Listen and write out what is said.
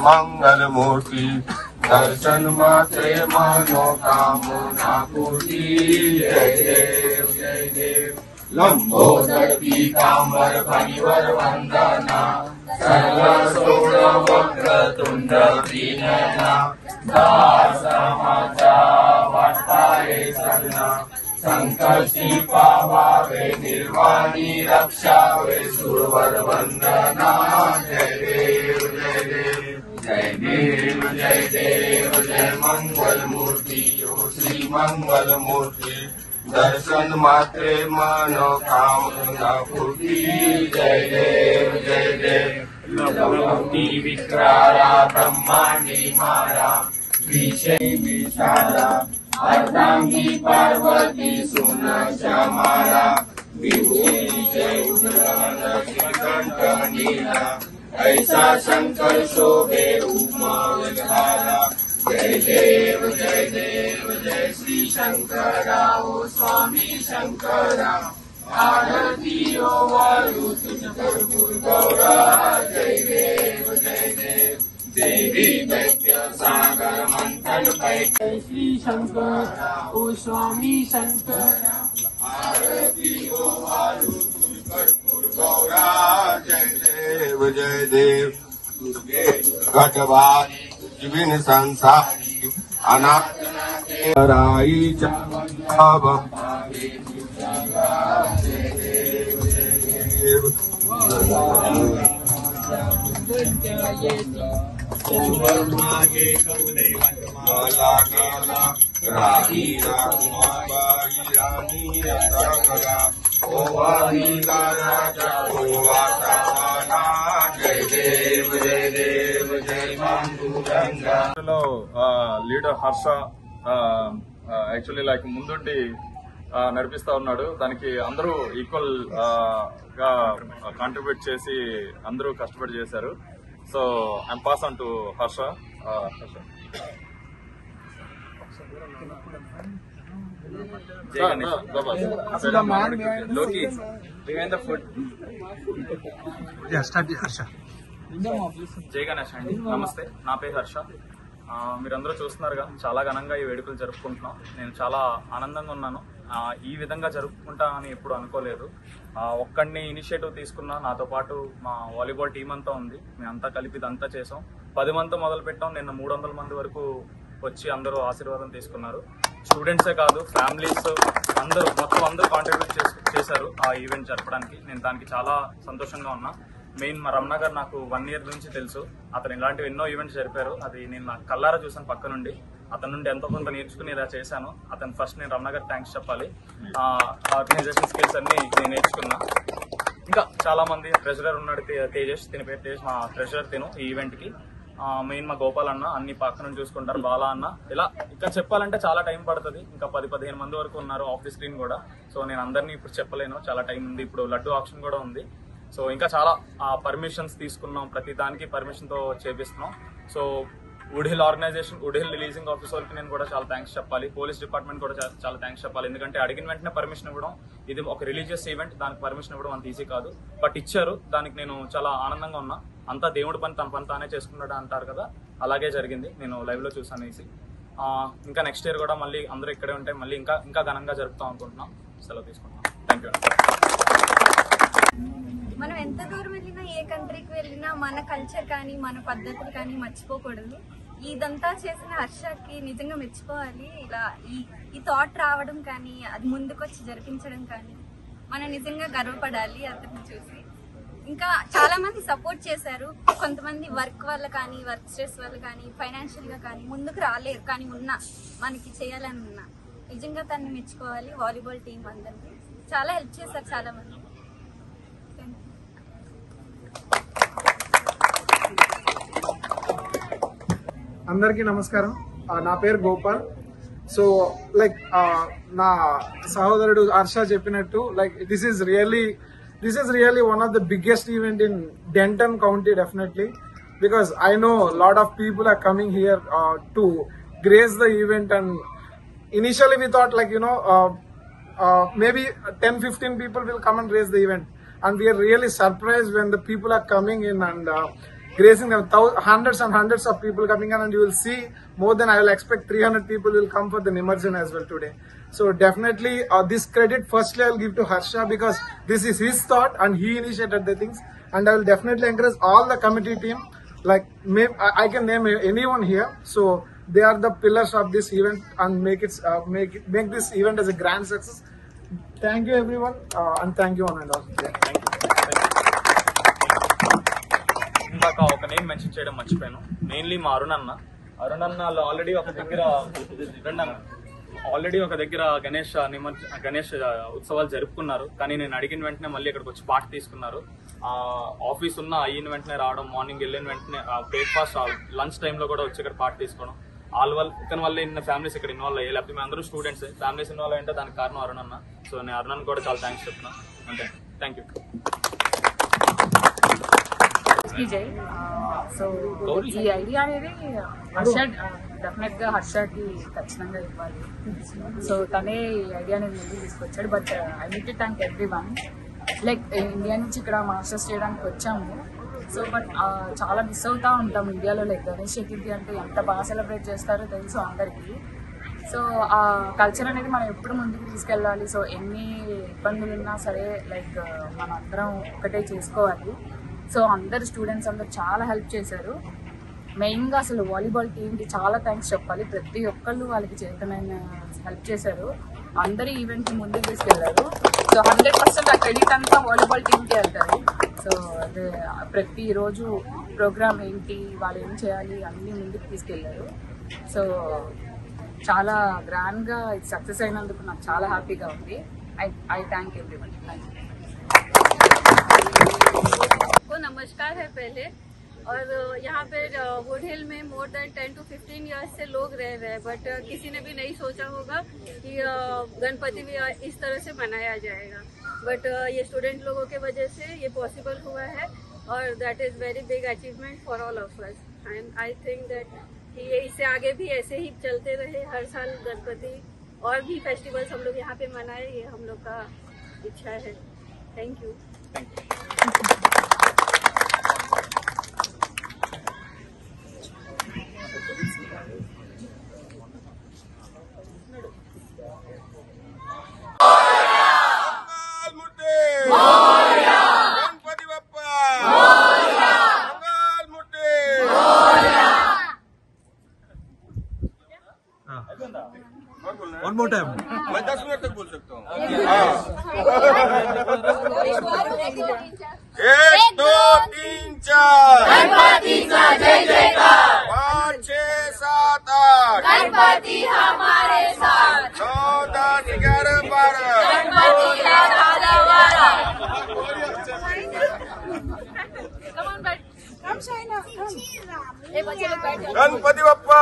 मंगल मूर्ति दर्शन मात्रे मनोकामना पूर्ति जय देव जय देव लंबोदर पीतांबर फणिवर वंदना सर्वसोण वक्र तुंड विनयना दासमाचा वाटपाये सन्ना संकल्पी पावावे निर्वाणी रक्षावे सुरवर वंदना जय देव जय देव जय देव जय देव जय मंगल मूर्ति ओ श्री मंगल मूर्ति दर्शन मात्रे मनोकामना पूर्ति जय देव लवती विक्रारा ब्रह्मांडी मारा विषय विशाला अर्धांगी पार्वती सुन श्यामाला विभूति जय उदर श्रीकंठ नीला ऐसा शंकर शोभे उमा विधारा जय देव जय श्री शंकरा ओ स्वामी शंकरा आरती ओ वायु तुझ पर गौरा जय देव देवी दैत्य सागर मंथन जय श्री शंकरा ओ स्वामी शंकरा आरती ओ वायु तुझ पर गौरा जय देव घटवारी विन संसारी अनाथराई चाव లీడర్ హర్ష యాక్చువల్లీ లైక్ ముందుండి నడిపిస్తా ఉన్నాడు. దానికి అందరూ ఈక్వల్ గా కాంట్రిబ్యూట్ చేసి అందరూ కష్టపడి చేశారు. So I'm pass on to Harsha. జై గణేష్ అండి, నమస్తే. నా పేరు హర్ష. మీరందరూ చూస్తున్నారుగా చాలా ఘనంగా ఈ వేడుకలు జరుపుకుంటున్నాం. నేను చాలా ఆనందంగా ఉన్నాను. ఈ విధంగా జరుపుకుంటా అని ఎప్పుడు అనుకోలేదు. ఒక్కడిని ఇనిషియేటివ్ తీసుకున్నా, నాతో పాటు మా వాలీబాల్ టీం అంతా ఉంది. మేమంతా కలిపి ఇదంతా చేసాం. 10 మందితో మొదలు పెట్టాం. నిన్న 300 మంది వరకు వచ్చి అందరూ ఆశీర్వాదం తీసుకున్నారు. స్టూడెంట్సే కాదు, ఫ్యామిలీస్ అందరూ మొత్తం అందరూ కాంట్రిబ్యూట్ చేశారు ఆ ఈవెంట్ జరపడానికి. నేను దానికి చాలా సంతోషంగా ఉన్నా. మెయిన్ మా రమణ గారు నాకు 1 year నుంచి తెలుసు. అతను ఇలాంటివి ఎన్నో ఈవెంట్స్ జరిపారు. అది నేను నా కల్లారా చూసాను పక్క నుండి. అతని నుండి ఎంతో కొంత నేర్చుకుని ఇలా చేశాను. అతను ఫస్ట్ నేను రమణ గారు థ్యాంక్స్ చెప్పాలి. ఆర్గనైజేషన్ స్కిల్స్ అన్ని నేను నేర్చుకున్నా. ఇంకా చాలా మంది ట్రెజరర్ ఉన్నాడు తేజస్, తిని పేరు తేజస్, మా ట్రెజరర్ తిను ఈ ఈవెంట్ కి. మెయిన్ మా గోపాల్ అన్న అన్ని పక్క నుంచి చూసుకుంటారు, బాలా అన్న. ఇలా ఇక్కడ చెప్పాలంటే చాలా టైం పడుతుంది. ఇంకా 10-15 మంది వరకు ఉన్నారు ఆఫ్ ది స్క్రీన్ కూడా. సో నేను అందరినీ ఇప్పుడు చెప్పలేను, చాలా టైం ఉంది. ఇప్పుడు లడ్డు ఆప్షన్ కూడా ఉంది. సో ఇంకా చాలా పర్మిషన్స్ తీసుకున్నాం. ప్రతి దానికి పర్మిషన్ తో చేపిస్తున్నాం. సో వుడ్హిల్ ఆర్గనైజేషన్, వుడ్హిల్ రిలీజింగ్ ఆఫీసర్కి నేను కూడా చాలా థ్యాంక్స్ చెప్పాలి. పోలీస్ డిపార్ట్మెంట్ కూడా చాలా థ్యాంక్స్ చెప్పాలి. ఎందుకంటే అడిగిన వెంటనే పర్మిషన్ ఇవ్వడం, ఇది ఒక రిలీజియస్ ఈవెంట్, దానికి పర్మిషన్ ఇవ్వడం అంత ఈజీ కాదు. బట్ ఇచ్చారు. దానికి నేను చాలా ఆనందంగా ఉన్నా. అంతా దేవుడి పని తన పని తానే చేసుకున్నాడు అంటారు కదా, అలాగే జరిగింది. నేను లైవ్ లో చూసాను ఈజీ. ఇంకా నెక్స్ట్ ఇయర్ కూడా మళ్ళీ అందరూ ఇక్కడే ఉంటే మళ్ళీ ఇంకా ఘనంగా జరుపుతాం అనుకుంటున్నాం. సెలవు తీసుకుంటున్నాం. Thank you. మనం ఎంత దూరం వెళ్ళినా, ఏ కంట్రీకి వెళ్ళినా మన కల్చర్ కానీ మన పద్ధతులు కానీ మర్చిపోకూడదు. ఇదంతా చేసిన హర్షకి నిజంగా మెచ్చుకోవాలి. ఇలా ఈ థాట్ రావడం కానీ, అది ముందుకొచ్చి జరిపించడం కానీ మనం నిజంగా గర్వపడాలి అతన్ని చూసి. ఇంకా చాలా మంది సపోర్ట్ చేశారు. కొంతమంది వర్క్ వల్ల కానీ, వర్క్ స్ట్రెస్ వల్ల కానీ, ఫైనాన్షియల్ గా కానీ ముందుకు రాలేరు. కానీ మనకి చేయాలని ఉన్నా నిజంగా తన్ని మెచ్చుకోవాలి. వాలీబాల్ టీం అందరికీ చాలా హెల్ప్ చేశారు చాలా మంది. అందరికీ నమస్కారం. నా పేరు గోపాల్. సో లైక్ నా సహోదరుడు హర్ష చెప్పినట్టు, like this is really one of the biggest event in Denton County definitely, because I know lot of people are coming here to grace the event. And initially we thought maybe 10-15 people will come and raise the event, and we are really surprised when the people are coming in, and gracing them. Hundreds and hundreds of people coming in, and you will see more than I will expect 300 people will come for the Nimajjan as well today. So definitely this credit firstly I will give to Harsha, because this is his thought and he initiated the things. And I will definitely encourage all the committee team. Like I can name anyone here. So they are the pillars of this event and make this event as a grand success. Thank you everyone, and thank you on and all. ఇందాక ఒక name mention చేయడం మర్చిపోయాను. Mainly మా అరుణ్ అన్న already ఒక దగ్గర గణేష్ ఉత్సవాలు జరుపుకున్నారు. కానీ నేను అడిగిన వెంటనే మళ్ళీ ఇక్కడికి వచ్చి పార్ట్ తీసుకున్నారు. ఆఫీస్ అయిన వెంటనే రావడం, మార్నింగ్ వెళ్ళిన వెంటనే బ్రేక్ఫాస్ట్ లంచ్ టైంలో కూడా వచ్చి ఇక్కడ పార్ట్ తీసుకోవడం, ఇతని వల్ల ఇన్న ఫ్యామిలీస్ ఇక్కడ ఇన్వాల్వ్ అయ్యాయి. లేకపోతే మేము అందరూ స్టూడెంట్స్, ఫ్యామిలీస్ ఇన్వాల్వ్ అయ్యంటే దానికి కారణం అరుణ్ అన్న. సో నేను అరుణ్ కూడా చాలా థ్యాంక్స్ చెప్తున్నాను. అంటే థ్యాంక్ యూ. సో ఈ ఐడియా అనేది డెఫినెట్ గా హర్షకి ఖచ్చితంగా ఇవ్వాలి. సో తనే ఈ ఐడియా అనేది ముందుకు తీసుకొచ్చాడు. But I need to thank everyone. Like India నుంచి ఇక్కడ మాస్టర్స్ చేయడానికి వచ్చాము. సో బట్ చాలా మిస్ అవుతా ఉంటాం ఇండియాలో. లైక్ గణేష్ చతుర్థి అంటే ఎంత బాగా సెలబ్రేట్ చేస్తారో తెలుసు అందరికీ. సో ఆ కల్చర్ అనేది మనం ఎప్పుడు ముందుకు తీసుకెళ్ళాలి. సో ఎన్ని ఇబ్బందులు ఉన్నా సరే లైక్ మనం అందరం ఒకటే చేసుకోవాలి. సో అందరు స్టూడెంట్స్ అందరు చాలా హెల్ప్ చేశారు. మెయిన్గా అసలు వాలీబాల్ టీంకి చాలా థ్యాంక్స్ చెప్పాలి. ప్రతి ఒక్కళ్ళు వాళ్ళకి చేతనైన హెల్ప్ చేశారు. అందరూ ఈవెంట్ని ముందుకు తీసుకెళ్లారు. సో 100% ఆ క్రెడిట్ అంతా వాలీబాల్ టీంకి వెళ్తారు. సో అదే ప్రతిరోజు ప్రోగ్రామ్ ఏంటి, వాళ్ళు ఏం చేయాలి అన్నీ ముందుకు తీసుకెళ్లారు. సో చాలా గ్రాండ్గా ఇది సక్సెస్ అయినందుకు నాకు చాలా హ్యాపీగా ఉంది. I thank everyone. Thank you. नमस्कार है पहले, और यहाँ पे वुड हिल में मोर देन 10 to 15 ईयर्स से लोग रह रहे हैं, बट किसी ने भी नहीं सोचा होगा कि गणपति भी इस तरह से मनाया जाएगा. बट ये स्टूडेंट लोगों के वजह से ये पॉसिबल हुआ है, और that is very big achievement for all of us. And I think that ये इससे आगे भी ऐसे ही चलते रहे. हर साल गणपति और भी फेस्टिवल्स हम लोग यहाँ पे मनाए, ये हम लोग का इच्छा है. Thank you. Ganpati Bappa मंगलमूर्ति. One more time. मैं 10 मिनट तक बोल सकता हूँ. 1 2 3 4 गणपति का जय जयकार, 5 6 7 8 गणपति हमारे साथ, 9 10 11 12 गणपति है आलावाला. गणपति बप्पा